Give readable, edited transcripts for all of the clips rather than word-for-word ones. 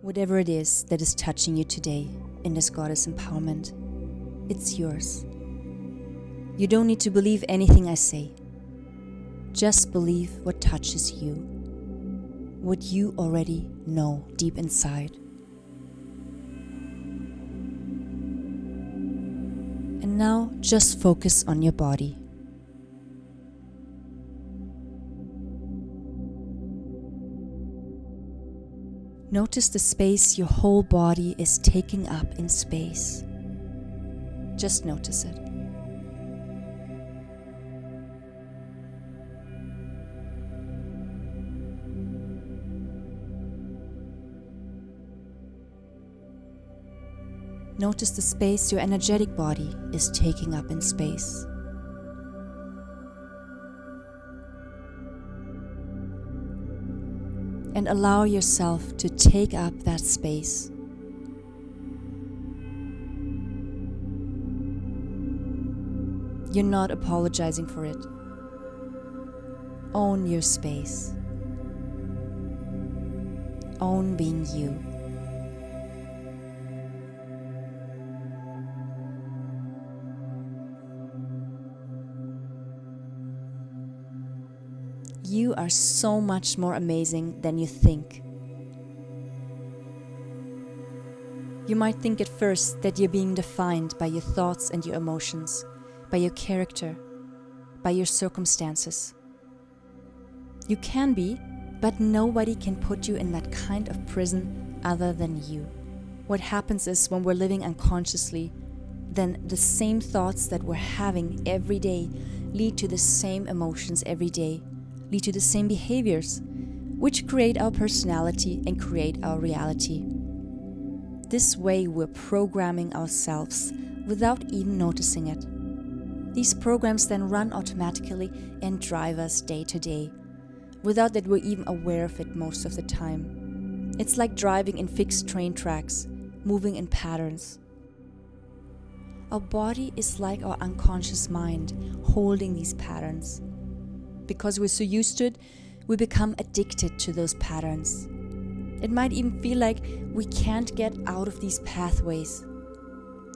Whatever it is that is touching you today in this goddess empowerment, it's yours. You don't need to believe anything I say. Just believe what touches you, what you already know deep inside. And now just focus on your body. Notice the space your whole body is taking up in space. Just notice it. Notice the space your energetic body is taking up in space. And allow yourself to take up that space. You're not apologizing for it. Own your space. Own being you. You are so much more amazing than you think. You might think at first that you're being defined by your thoughts and your emotions, by your character, by your circumstances. You can be, but nobody can put you in that kind of prison other than you. What happens is when we're living unconsciously, then the same thoughts that we're having every day lead to the same emotions every day, lead to the same behaviors, which create our personality and create our reality. This way we're programming ourselves without even noticing it. These programs then run automatically and drive us day to day, without that we're even aware of it most of the time. It's like driving in fixed train tracks, moving in patterns. Our body is like our unconscious mind, holding these patterns. Because we're so used to it, we become addicted to those patterns. It might even feel like we can't get out of these pathways.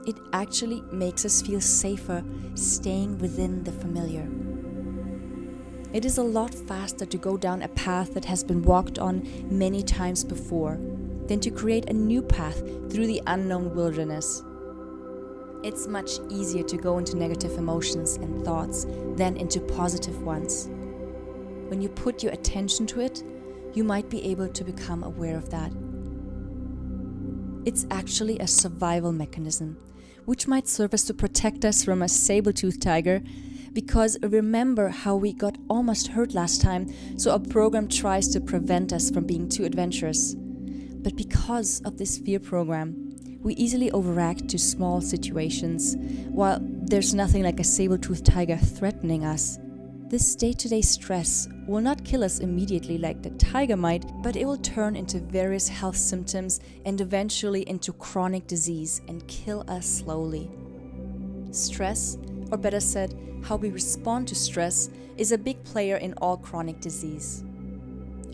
It actually makes us feel safer staying within the familiar. It is a lot faster to go down a path that has been walked on many times before than to create a new path through the unknown wilderness. It's much easier to go into negative emotions and thoughts than into positive ones. When you put your attention to it, you might be able to become aware of that. It's actually a survival mechanism, which might serve as to protect us from a saber-toothed tiger, because remember how we got almost hurt last time, so our program tries to prevent us from being too adventurous. But because of this fear program, we easily overreact to small situations, while there's nothing like a saber-toothed tiger threatening us. This day-to-day stress will not kill us immediately like the tiger might, but it will turn into various health symptoms and eventually into chronic disease and kill us slowly. Stress, or better said, how we respond to stress, is a big player in all chronic disease.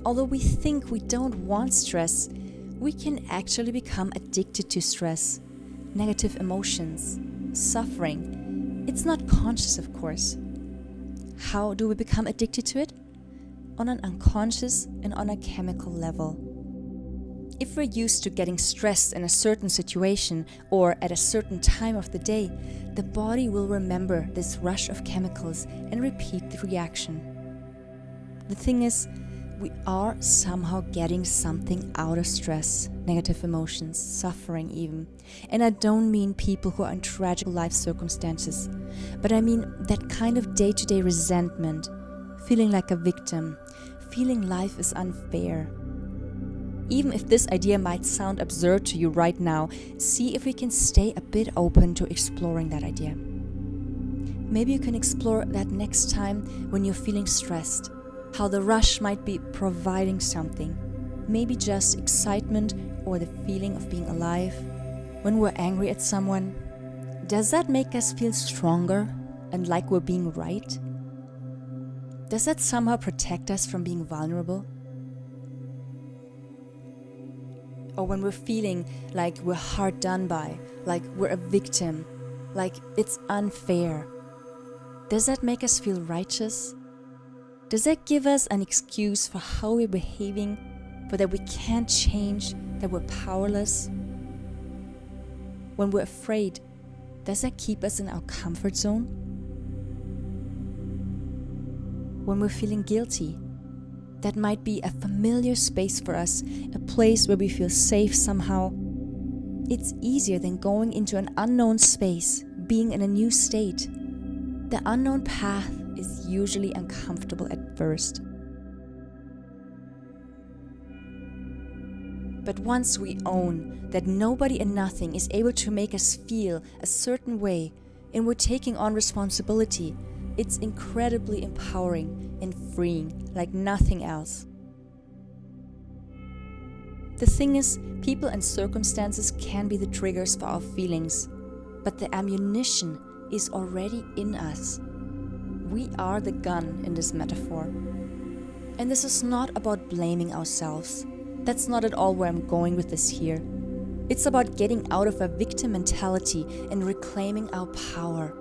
Although we think we don't want stress, we can actually become addicted to stress, negative emotions, suffering. It's not conscious, of course. How do we become addicted to it? On an unconscious and on a chemical level. If we're used to getting stressed in a certain situation or at a certain time of the day, the body will remember this rush of chemicals and repeat the reaction. The thing is, we are somehow getting something out of stress, negative emotions, suffering even. And I don't mean people who are in tragic life circumstances, but I mean that kind of day-to-day resentment, feeling like a victim, feeling life is unfair. Even if this idea might sound absurd to you right now, see if we can stay a bit open to exploring that idea. Maybe you can explore that next time when you're feeling stressed. How the rush might be providing something, maybe just excitement or the feeling of being alive. When we're angry at someone, does that make us feel stronger and like we're being right? Does that somehow protect us from being vulnerable? or when we're feeling like we're hard done by, like we're a victim, like it's unfair, does that make us feel righteous? Does that give us an excuse for how we're behaving, for that we can't change, that we're powerless? When we're afraid, does that keep us in our comfort zone? When we're feeling guilty, that might be a familiar space for us, a place where we feel safe somehow. It's easier than going into an unknown space, being in a new state. The unknown path is usually uncomfortable at first. But once we own that nobody and nothing is able to make us feel a certain way, and we're taking on responsibility, it's incredibly empowering and freeing like nothing else. The thing is, people and circumstances can be the triggers for our feelings, but the ammunition is already in us. We are the gun in this metaphor. And this is not about blaming ourselves. That's not at all where I'm going with this here. It's about getting out of a victim mentality and reclaiming our power.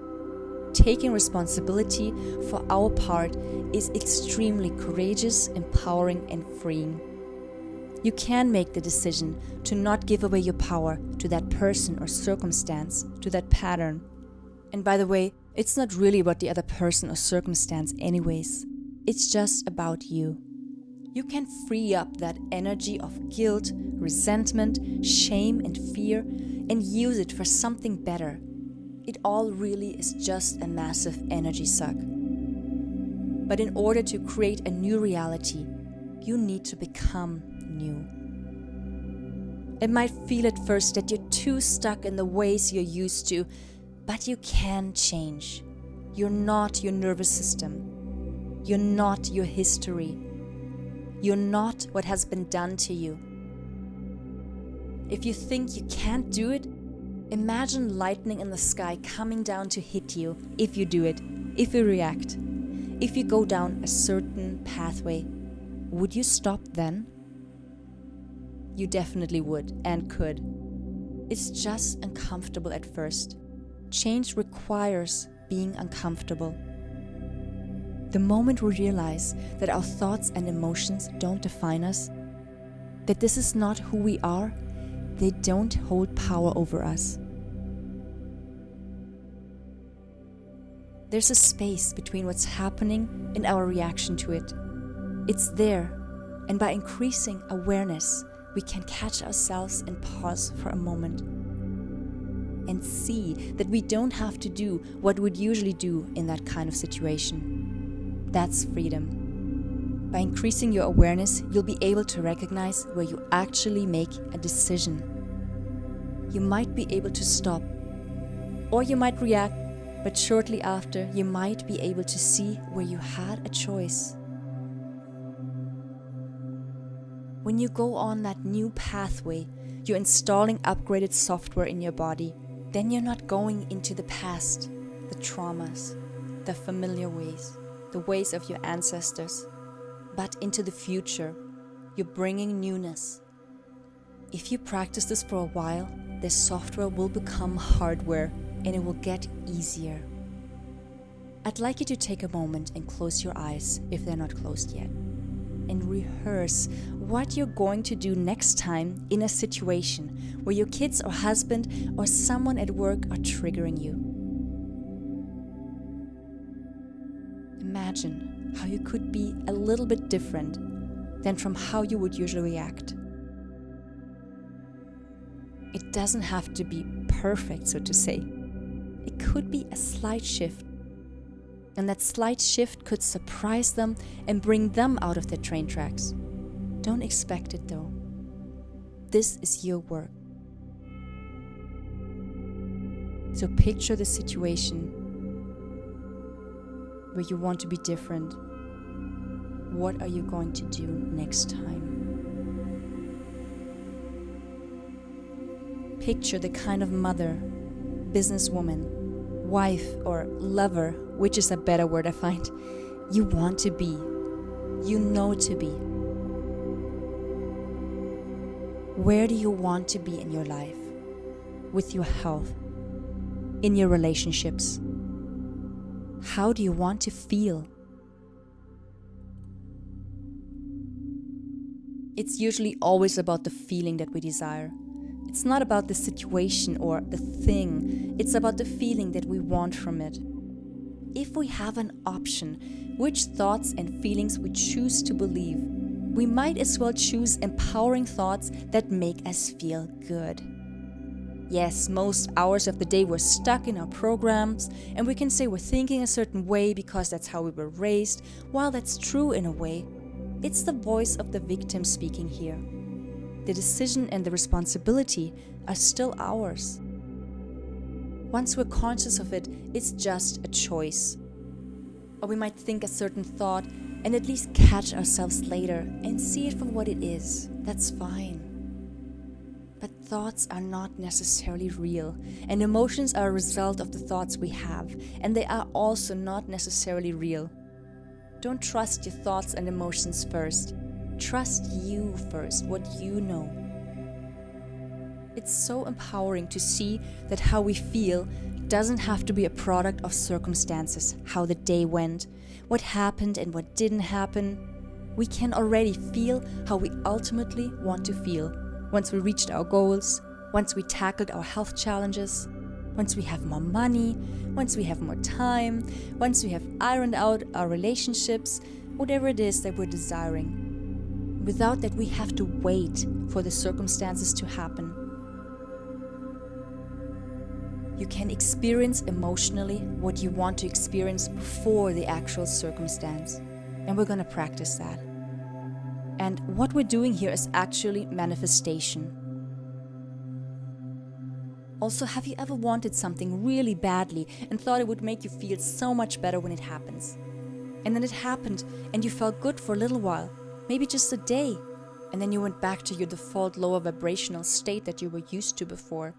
Taking responsibility for our part is extremely courageous, empowering, and freeing. You can make the decision to not give away your power to that person or circumstance, to that pattern. And by the way, it's not really about the other person or circumstance anyways. It's just about you. You can free up that energy of guilt, resentment, shame, and fear and use it for something better. It all really is just a massive energy suck. But in order to create a new reality, you need to become new. It might feel at first that you're too stuck in the ways you're used to, but you can change. You're not your nervous system. You're not your history. You're not what has been done to you. If you think you can't do it, imagine lightning in the sky coming down to hit you if you do it, if you react, if you go down a certain pathway. Would you stop then? You definitely would and could. It's just uncomfortable at first. Change requires being uncomfortable. The moment we realize that our thoughts and emotions don't define us, that this is not who we are, they don't hold power over us. There's a space between what's happening and our reaction to it. It's there, and by increasing awareness, we can catch ourselves and pause for a moment and see that we don't have to do what we'd usually do in that kind of situation. That's freedom. By increasing your awareness, you'll be able to recognize where you actually make a decision. You might be able to stop, or you might react, but shortly after, you might be able to see where you had a choice. When you go on that new pathway, you're installing upgraded software in your body. Then you're not going into the past, the traumas, the familiar ways, the ways of your ancestors, but into the future. You're bringing newness. If you practice this for a while, the software will become hardware and it will get easier. I'd like you to take a moment and close your eyes if they're not closed yet, and rehearse what you're going to do next time in a situation where your kids or husband or someone at work are triggering you. Imagine how you could be a little bit different than from how you would usually react. It doesn't have to be perfect, so to say. It could be a slight shift. And that slight shift could surprise them and bring them out of their train tracks. Don't expect it though. This is your work. So picture the situation where you want to be different. What are you going to do next time? Picture the kind of mother, businesswoman, wife, or lover, which is a better word I find, you want to be, you know to be. Where do you want to be in your life? With your health? In your relationships? How do you want to feel? It's usually always about the feeling that we desire. It's not about the situation or the thing. It's about the feeling that we want from it. If we have an option, which thoughts and feelings we choose to believe, we might as well choose empowering thoughts that make us feel good. Yes, most hours of the day we're stuck in our programs, and we can say we're thinking a certain way because that's how we were raised. While that's true in a way, it's the voice of the victim speaking here. The decision and the responsibility are still ours. Once we're conscious of it, it's just a choice. Or we might think a certain thought and at least catch ourselves later and see it for what it is. That's fine. But thoughts are not necessarily real, and emotions are a result of the thoughts we have, and they are also not necessarily real. Don't trust your thoughts and emotions first. Trust you first, what you know. It's so empowering to see that how we feel doesn't have to be a product of circumstances, how the day went, what happened and what didn't happen. We can already feel how we ultimately want to feel once we reached our goals, once we tackled our health challenges, once we have more money, once we have more time, once we have ironed out our relationships, whatever it is that we're desiring. Without that, we have to wait for the circumstances to happen. You can experience emotionally what you want to experience before the actual circumstance. And we're going to practice that. And what we're doing here is actually manifestation. Also, have you ever wanted something really badly and thought it would make you feel so much better when it happens? And then it happened and you felt good for a little while, maybe just a day, and then you went back to your default lower vibrational state that you were used to before.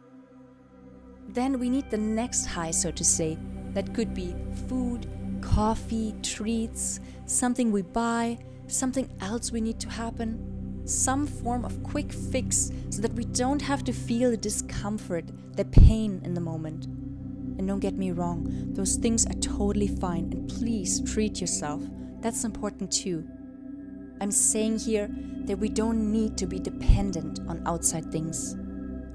Then we need the next high, so to say. That could be food, coffee, treats, something we buy, something else we need to happen, some form of quick fix so that we don't have to feel the discomfort, the pain in the moment. And don't get me wrong, those things are totally fine, and please treat yourself. That's important too. I'm saying here that we don't need to be dependent on outside things.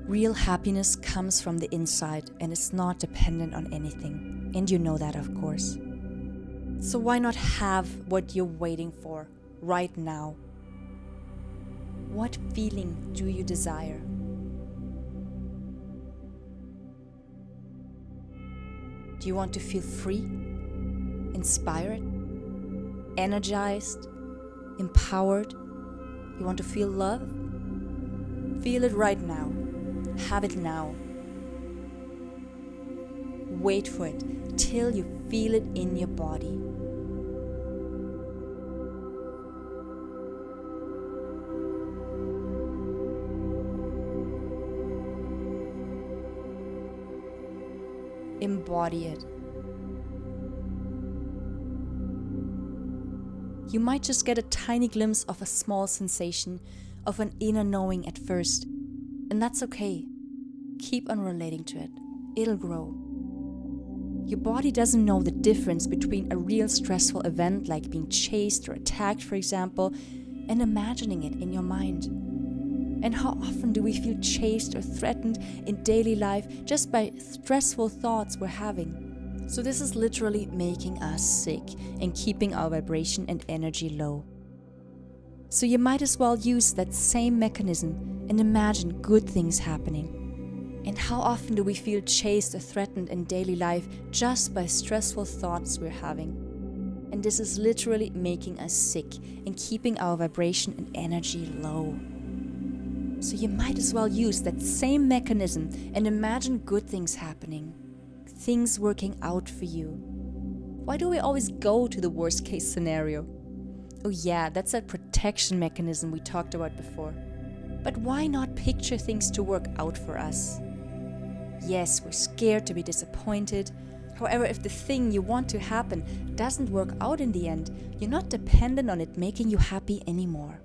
Real happiness comes from the inside and it's not dependent on anything. And you know that, of course. So why not have what you're waiting for right now? What feeling do you desire? Do you want to feel free, inspired, energized, empowered? You want to feel love? Feel it right now. Have it now. Wait for it till you feel it in your body. Embody it. You might just get a tiny glimpse of a small sensation, of an inner knowing at first, and that's okay. Keep on relating to it. It'll grow. Your body doesn't know the difference between a real stressful event like being chased or attacked, for example, and imagining it in your mind. And how often do we feel chased or threatened in daily life just by stressful thoughts we're having? So this is literally making us sick and keeping our vibration and energy low. So you might as well use that same mechanism and imagine good things happening. And how often do we feel chased or threatened in daily life just by stressful thoughts we're having? And this is literally making us sick and keeping our vibration and energy low. So you might as well use that same mechanism and imagine good things happening, things working out for you. Why do we always go to the worst case scenario? Oh yeah, that's that protection mechanism we talked about before. But why not picture things to work out for us? Yes, we're scared to be disappointed. However, if the thing you want to happen doesn't work out in the end, you're not dependent on it making you happy anymore.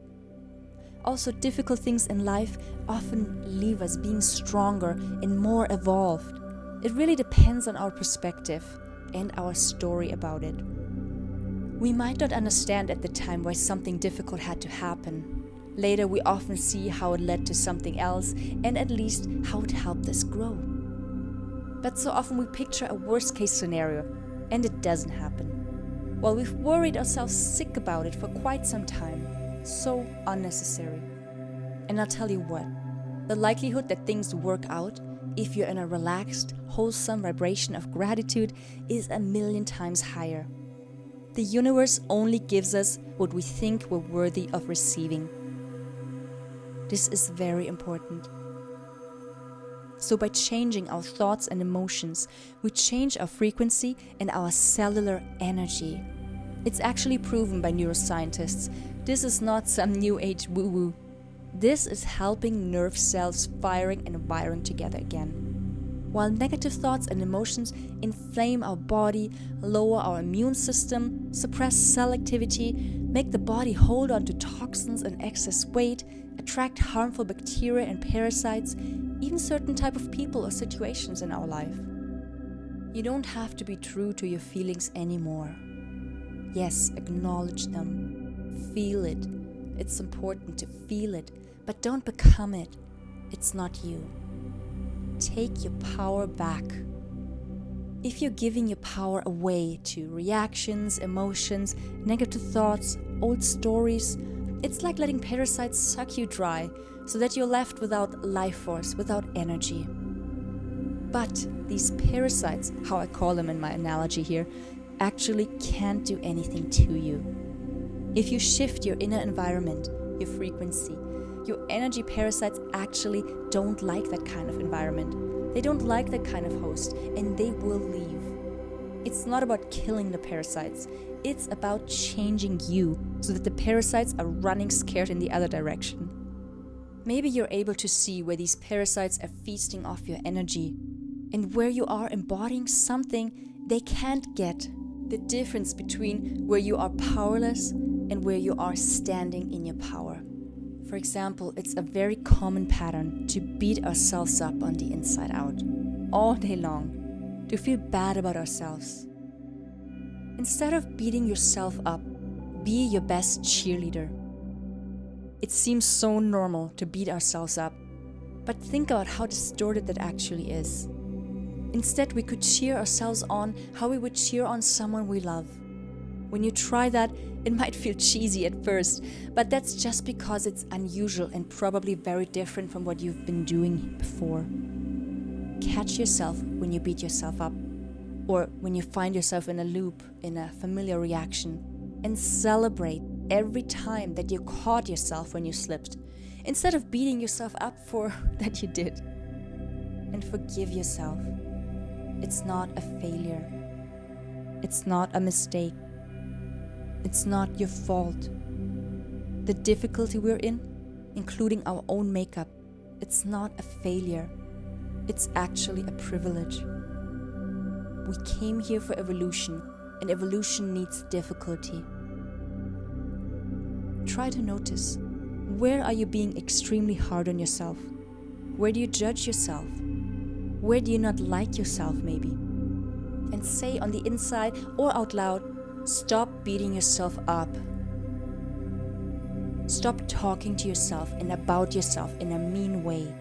Also, difficult things in life often leave us being stronger and more evolved. It really depends on our perspective and our story about it. We might not understand at the time why something difficult had to happen. Later, we often see how it led to something else and at least how it helped us grow. But so often we picture a worst-case scenario and it doesn't happen. While we've worried ourselves sick about it for quite some time. So unnecessary. And I'll tell you what, the likelihood that things work out if you're in a relaxed, wholesome vibration of gratitude is 1,000,000 times higher. The universe only gives us what we think we're worthy of receiving. This is very important. So by changing our thoughts and emotions, we change our frequency and our cellular energy. It's actually proven by neuroscientists. This is not some new age woo-woo. This is helping nerve cells firing and wiring together again. While negative thoughts and emotions inflame our body, lower our immune system, suppress cell activity, make the body hold on to toxins and excess weight, attract harmful bacteria and parasites, even certain type of people or situations in our life. You don't have to be true to your feelings anymore. Yes, acknowledge them. Feel it. It's important to feel it, but don't become it. It's not you. Take your power back. If you're giving your power away to reactions, emotions, negative thoughts, old stories, it's like letting parasites suck you dry so that you're left without life force, without energy. But these parasites, how I call them in my analogy here, actually can't do anything to you. If you shift your inner environment, your frequency, your energy parasites actually don't like that kind of environment. They don't like that kind of host, and they will leave. It's not about killing the parasites. It's about changing you so that the parasites are running scared in the other direction. Maybe you're able to see where these parasites are feasting off your energy and where you are embodying something they can't get. The difference between where you are powerless and where you are standing in your power. For example, it's a very common pattern to beat ourselves up on the inside out, all day long, to feel bad about ourselves. Instead of beating yourself up, be your best cheerleader. It seems so normal to beat ourselves up, but think about how distorted that actually is. Instead, we could cheer ourselves on how we would cheer on someone we love. When you try that, it might feel cheesy at first, but that's just because it's unusual and probably very different from what you've been doing before. Catch yourself when you beat yourself up, or when you find yourself in a loop, in a familiar reaction, and celebrate every time that you caught yourself when you slipped, instead of beating yourself up for that you did. And forgive yourself. It's not a failure. It's not a mistake. It's not your fault. The difficulty we're in, including our own makeup, it's not a failure. It's actually a privilege. We came here for evolution, and evolution needs difficulty. Try to notice, where are you being extremely hard on yourself? Where do you judge yourself? Where do you not like yourself maybe? And say on the inside or out loud, stop beating yourself up. Stop talking to yourself and about yourself in a mean way.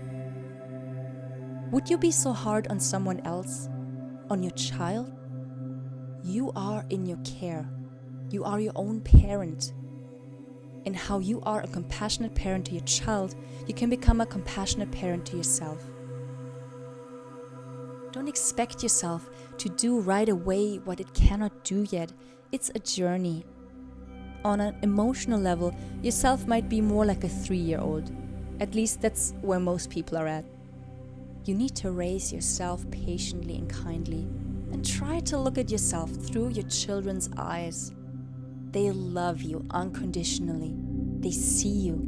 Would you be so hard on someone else? On your child? You are in your care. You are your own parent. And how you are a compassionate parent to your child, you can become a compassionate parent to yourself. Don't expect yourself to do right away what it cannot do yet. It's a journey. On an emotional level, yourself might be more like a 3-year-old. At least that's where most people are at. You need to raise yourself patiently and kindly, and try to look at yourself through your children's eyes. They love you unconditionally. They see you.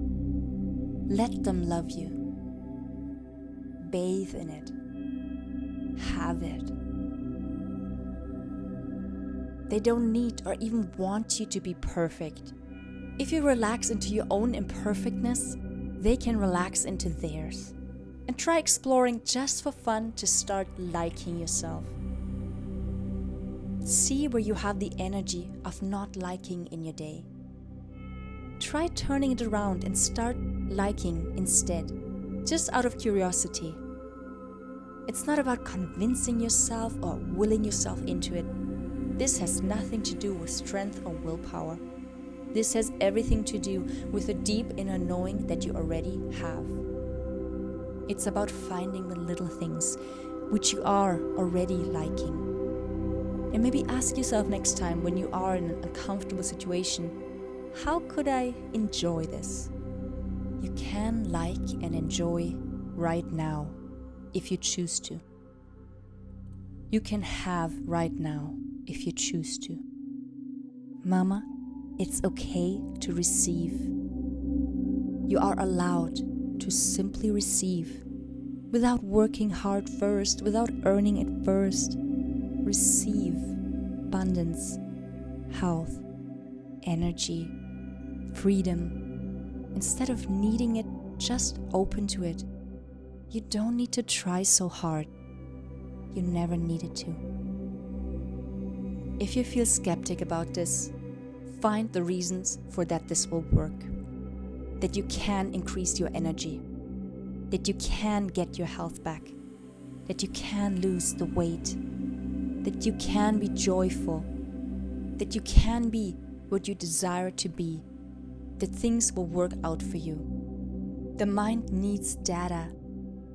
Let them love you. Bathe in it. Have it. They don't need or even want you to be perfect. If you relax into your own imperfectness, they can relax into theirs. And try exploring just for fun to start liking yourself. See where you have the energy of not liking in your day. Try turning it around and start liking instead, just out of curiosity. It's not about convincing yourself or willing yourself into it. This has nothing to do with strength or willpower. This has everything to do with a deep inner knowing that you already have. It's about finding the little things which you are already liking. And maybe ask yourself next time when you are in an uncomfortable situation, how could I enjoy this? You can like and enjoy right now if you choose to. You can have right now if you choose to. Mama, it's okay to receive. You are allowed to simply receive without working hard first, without earning it first. Receive abundance, health, energy, freedom. Instead of needing it, just open to it. You don't need to try so hard. You never needed to. If you feel skeptic about this, find the reasons for that this will work. That you can increase your energy. That you can get your health back. That you can lose the weight. That you can be joyful. That you can be what you desire to be. That things will work out for you. The mind needs data.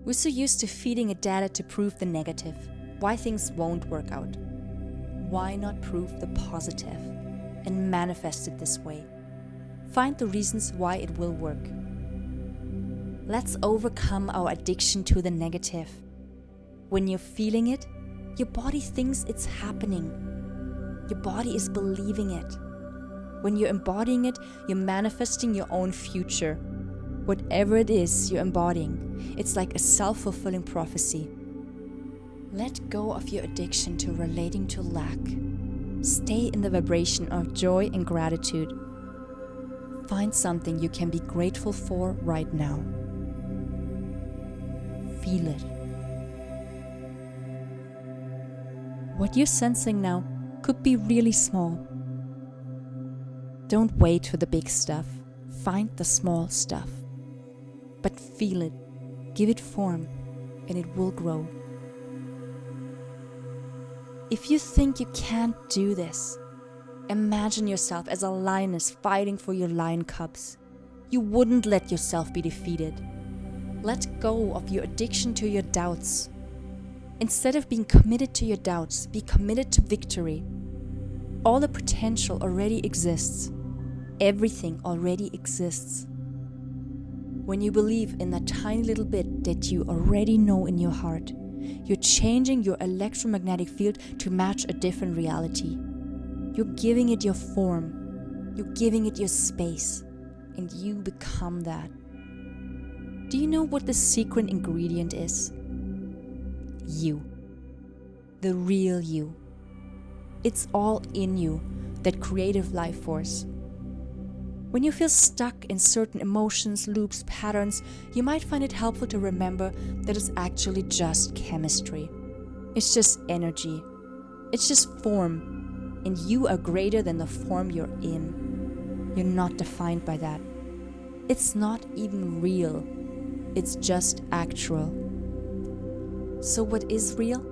We're so used to feeding it data to prove the negative, why things won't work out. Why not prove the positive and manifest it this way? Find the reasons why it will work. Let's overcome our addiction to the negative. When you're feeling it, your body thinks it's happening. Your body is believing it. When you're embodying it, you're manifesting your own future. Whatever it is you're embodying, it's like a self-fulfilling prophecy. Let go of your addiction to relating to lack. Stay in the vibration of joy and gratitude. Find something you can be grateful for right now. Feel it. What you're sensing now could be really small. Don't wait for the big stuff. Find the small stuff. But feel it, give it form, and it will grow. If you think you can't do this, imagine yourself as a lioness fighting for your lion cubs. You wouldn't let yourself be defeated. Let go of your addiction to your doubts. Instead of being committed to your doubts, be committed to victory. All the potential already exists. Everything already exists. When you believe in that tiny little bit that you already know in your heart, you're changing your electromagnetic field to match a different reality. You're giving it your form. You're giving it your space. And you become that. Do you know what the secret ingredient is? You. The real you. It's all in you, that creative life force. When you feel stuck in certain emotions, loops, patterns, you might find it helpful to remember that it's actually just chemistry. It's just energy. It's just form. And you are greater than the form you're in. You're not defined by that. It's not even real. It's just actual. So what is real?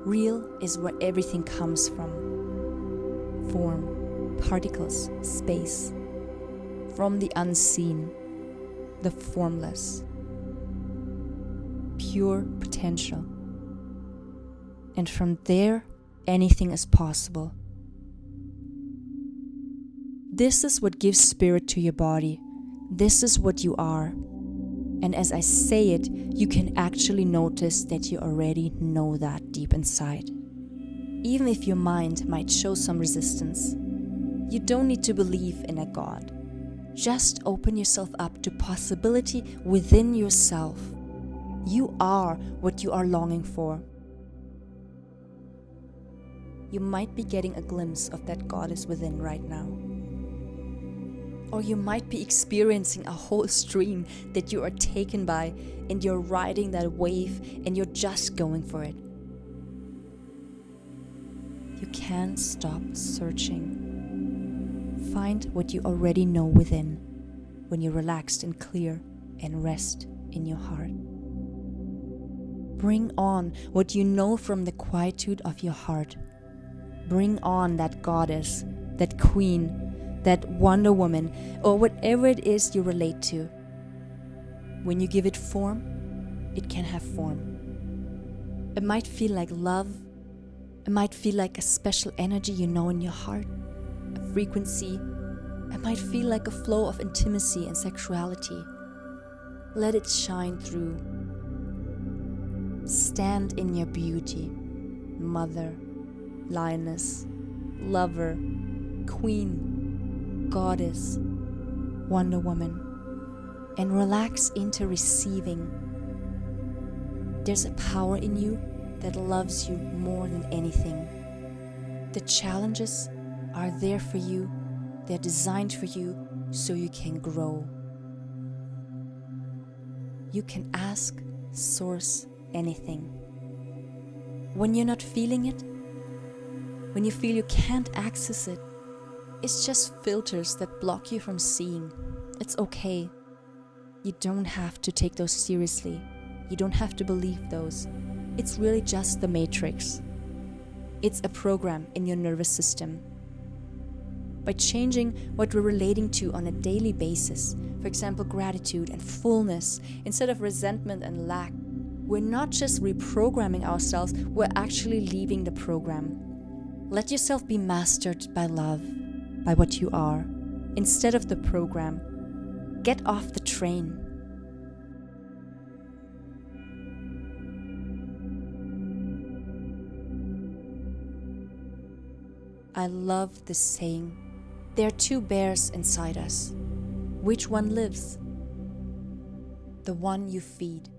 Real is where everything comes from. Form. Particles, space, from the unseen, the formless, pure potential. And from there, anything is possible. This is what gives spirit to your body. This is what you are. And as I say it, you can actually notice that you already know that deep inside. Even if your mind might show some resistance. You don't need to believe in a God. Just open yourself up to possibility within yourself. You are what you are longing for. You might be getting a glimpse of that goddess within right now. Or you might be experiencing a whole stream that you are taken by, and you're riding that wave and you're just going for it. You can't stop searching. Find what you already know within when you're relaxed and clear and rest in your heart. Bring on what you know from the quietude of your heart. Bring on that goddess, that queen, that Wonder Woman, or whatever it is you relate to. When you give it form, it can have form. It might feel like love. It might feel like a special energy you know in your heart, a frequency. It might feel like a flow of intimacy and sexuality. Let it shine through. Stand in your beauty, mother, lioness, lover, queen, goddess, Wonder Woman, and relax into receiving. There's a power in you that loves you more than anything. The challenges are there for you. They're designed for you so you can grow. You can ask, source, anything. When you're not feeling it, when you feel you can't access it, it's just filters that block you from seeing. It's okay. You don't have to take those seriously. You don't have to believe those. It's really just the matrix. It's a program in your nervous system. By changing what we're relating to on a daily basis, for example, gratitude and fullness, instead of resentment and lack, we're not just reprogramming ourselves, we're actually leaving the program. Let yourself be mastered by love, by what you are, instead of the program. Get off the train. I love this saying. There are two bears inside us. Which one lives? The one you feed.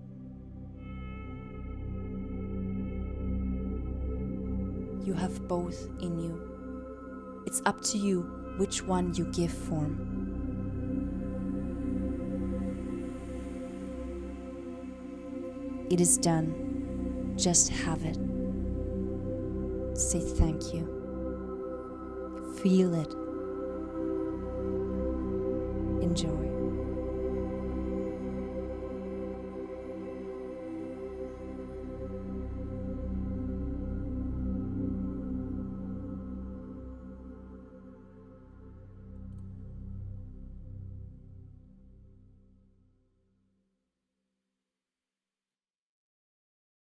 You have both in you. It's up to you which one you give form. It is done. Just have it. Say thank you. Feel it. Enjoy.